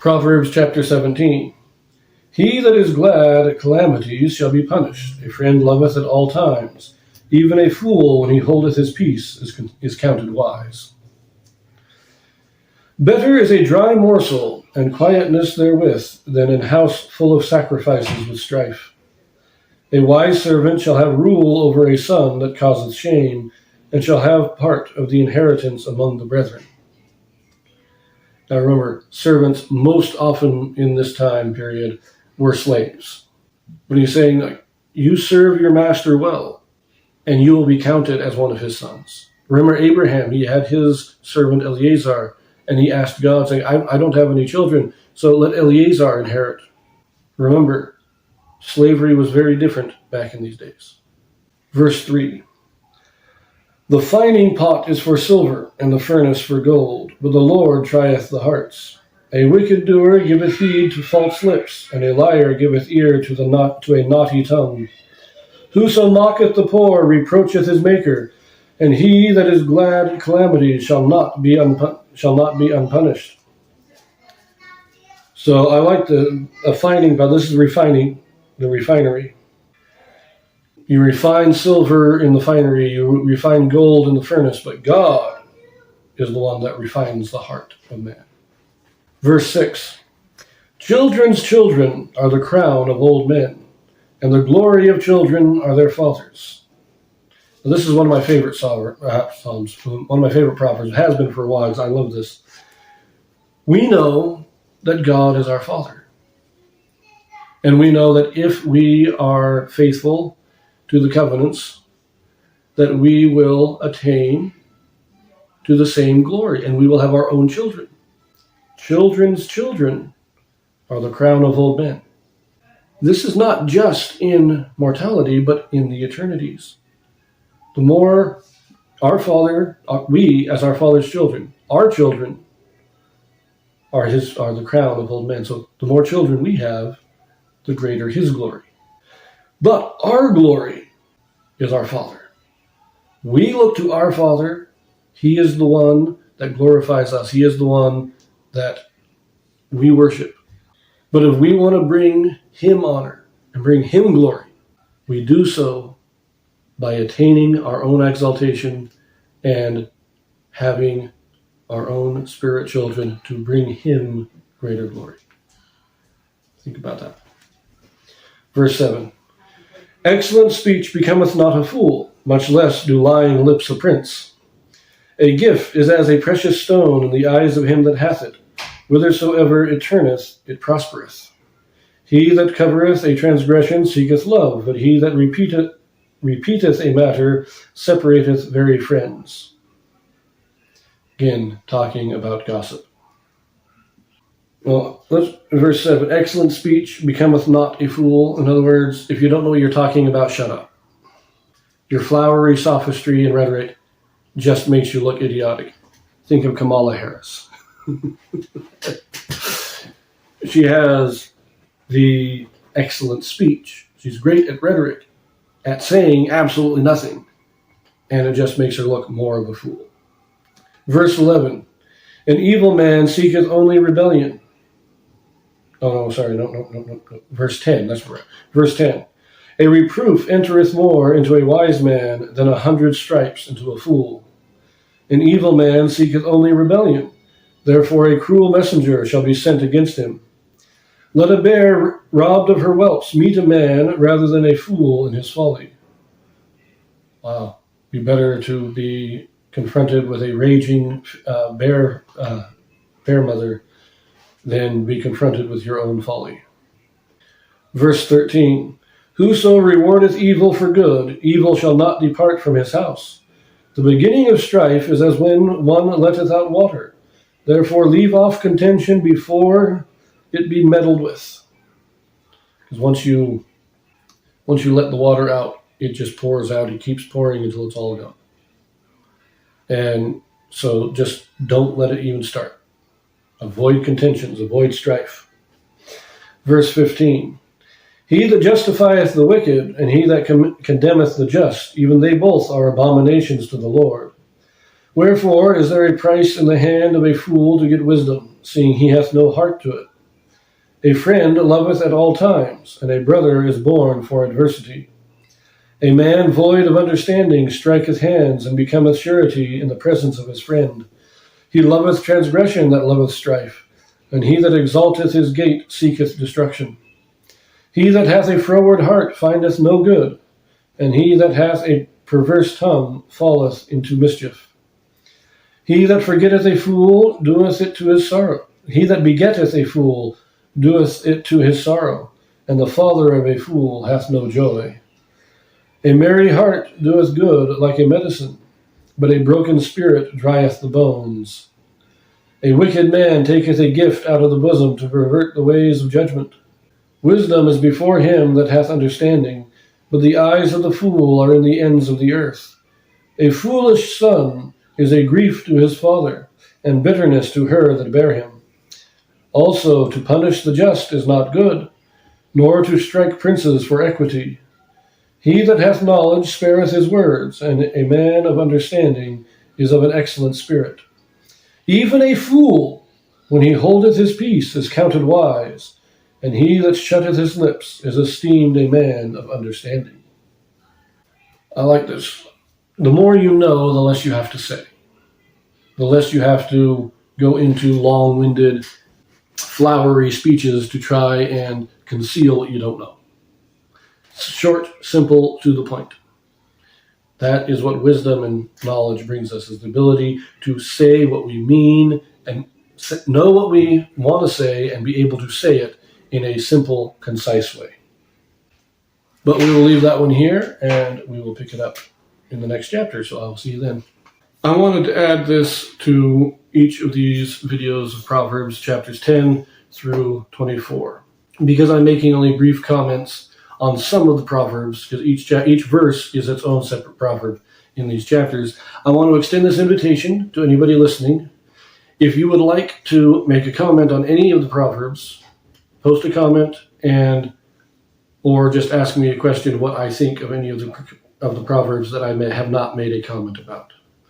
Proverbs chapter 17. He that is glad at calamities shall be punished. A friend loveth at all times. Even a fool, when he holdeth his peace, is counted wise. Better is a dry morsel, and quietness therewith, than an house full of sacrifices with strife. A wise servant shall have rule over a son that causeth shame, and shall have part of the inheritance among the brethren. Now remember, servants most often in this time period were slaves. But he's saying, like, you serve your master well, and you will be counted as one of his sons. Remember Abraham, he had his servant Eleazar, and he asked God, saying, I don't have any children, so let Eleazar inherit. Remember, slavery was very different back in these days. Verse 3. The fining pot is for silver, and the furnace for gold, but the Lord trieth the hearts. A wicked doer giveth heed to false lips, and a liar giveth ear to a naughty tongue. Whoso mocketh the poor reproacheth his Maker, and he that is glad at calamities shall not be unpunished. So I like the fining pot. This is refining, the refinery. You refine silver in the finery, you refine gold in the furnace, but God is the one that refines the heart of man. Verse 6. Children's children are the crown of old men, and the glory of children are their fathers. Now, this is one of my favorite Psalms, one of my favorite Proverbs. It has been for a while because I love this. We know that God is our Father. And we know that if we are faithful to the covenants, that we will attain to the same glory, and we will have our own children. Children's children are the crown of old men. This is not just in mortality, but in the eternities. The more our Father, we as our Father's children, our children are the crown of old men. So the more children we have, the greater his glory. But our glory is our Father. We look to our Father. He is the one that glorifies us. He is the one that we worship. But if we want to bring him honor and bring him glory, we do so by attaining our own exaltation and having our own spirit children to bring him greater glory. Think about that. Verse 7. Excellent speech becometh not a fool, much less do lying lips a prince. A gift is as a precious stone in the eyes of him that hath it. Whithersoever it turneth, it prospereth. He that covereth a transgression seeketh love, but he that repeateth a matter separateth very friends. Again, talking about gossip. Well, verse 7, excellent speech becometh not a fool. In other words, if you don't know what you're talking about, shut up. Your flowery sophistry and rhetoric just makes you look idiotic. Think of Kamala Harris. She has the excellent speech. She's great at rhetoric, at saying absolutely nothing, and it just makes her look more of a fool. Verse 11, an evil man seeketh only rebellion. No. Verse 10, that's right. Verse 10. A reproof entereth more into a wise man than 100 stripes into a fool. An evil man seeketh only rebellion. Therefore a cruel messenger shall be sent against him. Let a bear robbed of her whelps meet a man rather than a fool in his folly. Wow. Be better to be confronted with a raging bear mother than be confronted with your own folly. Verse 13, whoso rewardeth evil for good, evil shall not depart from his house. The beginning of strife is as when one letteth out water. Therefore leave off contention before it be meddled with. Because once you let the water out, it just pours out. It keeps pouring until it's all gone. And so just don't let it even start. Avoid contentions, avoid strife. Verse 15. He that justifieth the wicked, and he that condemneth the just, even they both are abominations to the Lord. Wherefore is there a price in the hand of a fool to get wisdom, seeing he hath no heart to it? A friend loveth at all times, and a brother is born for adversity. A man void of understanding striketh hands, and becometh surety in the presence of his friend. He loveth transgression that loveth strife, and he that exalteth his gate seeketh destruction. He that hath a froward heart findeth no good, and he that hath a perverse tongue falleth into mischief. He that forgetteth a fool doeth it to his sorrow. He that begetteth a fool doeth it to his sorrow, and the father of a fool hath no joy. A merry heart doeth good like a medicine, but a broken spirit drieth the bones. A wicked man taketh a gift out of the bosom to pervert the ways of judgment. Wisdom is before him that hath understanding, but the eyes of the fool are in the ends of the earth. A foolish son is a grief to his father, and bitterness to her that bare him. Also to punish the just is not good, nor to strike princes for equity. He that hath knowledge spareth his words, and a man of understanding is of an excellent spirit. Even a fool, when he holdeth his peace, is counted wise, and he that shutteth his lips is esteemed a man of understanding. I like this. The more you know, the less you have to say. The less you have to go into long-winded, flowery speeches to try and conceal what you don't know. Short, simple, to the point. That is what wisdom and knowledge brings us, is the ability to say what we mean and know what we want to say and be able to say it in a simple, concise way. But we will leave that one here, and we will pick it up in the next chapter, so I'll see you then. I wanted to add this to each of these videos of Proverbs, chapters 10 through 24, because I'm making only brief comments on some of the Proverbs, because each verse is its own separate proverb in these chapters. I want to extend this invitation to anybody listening. If you would like to make a comment on any of the Proverbs, post a comment or just ask me a question what I think of any of the Proverbs that I may have not made a comment about.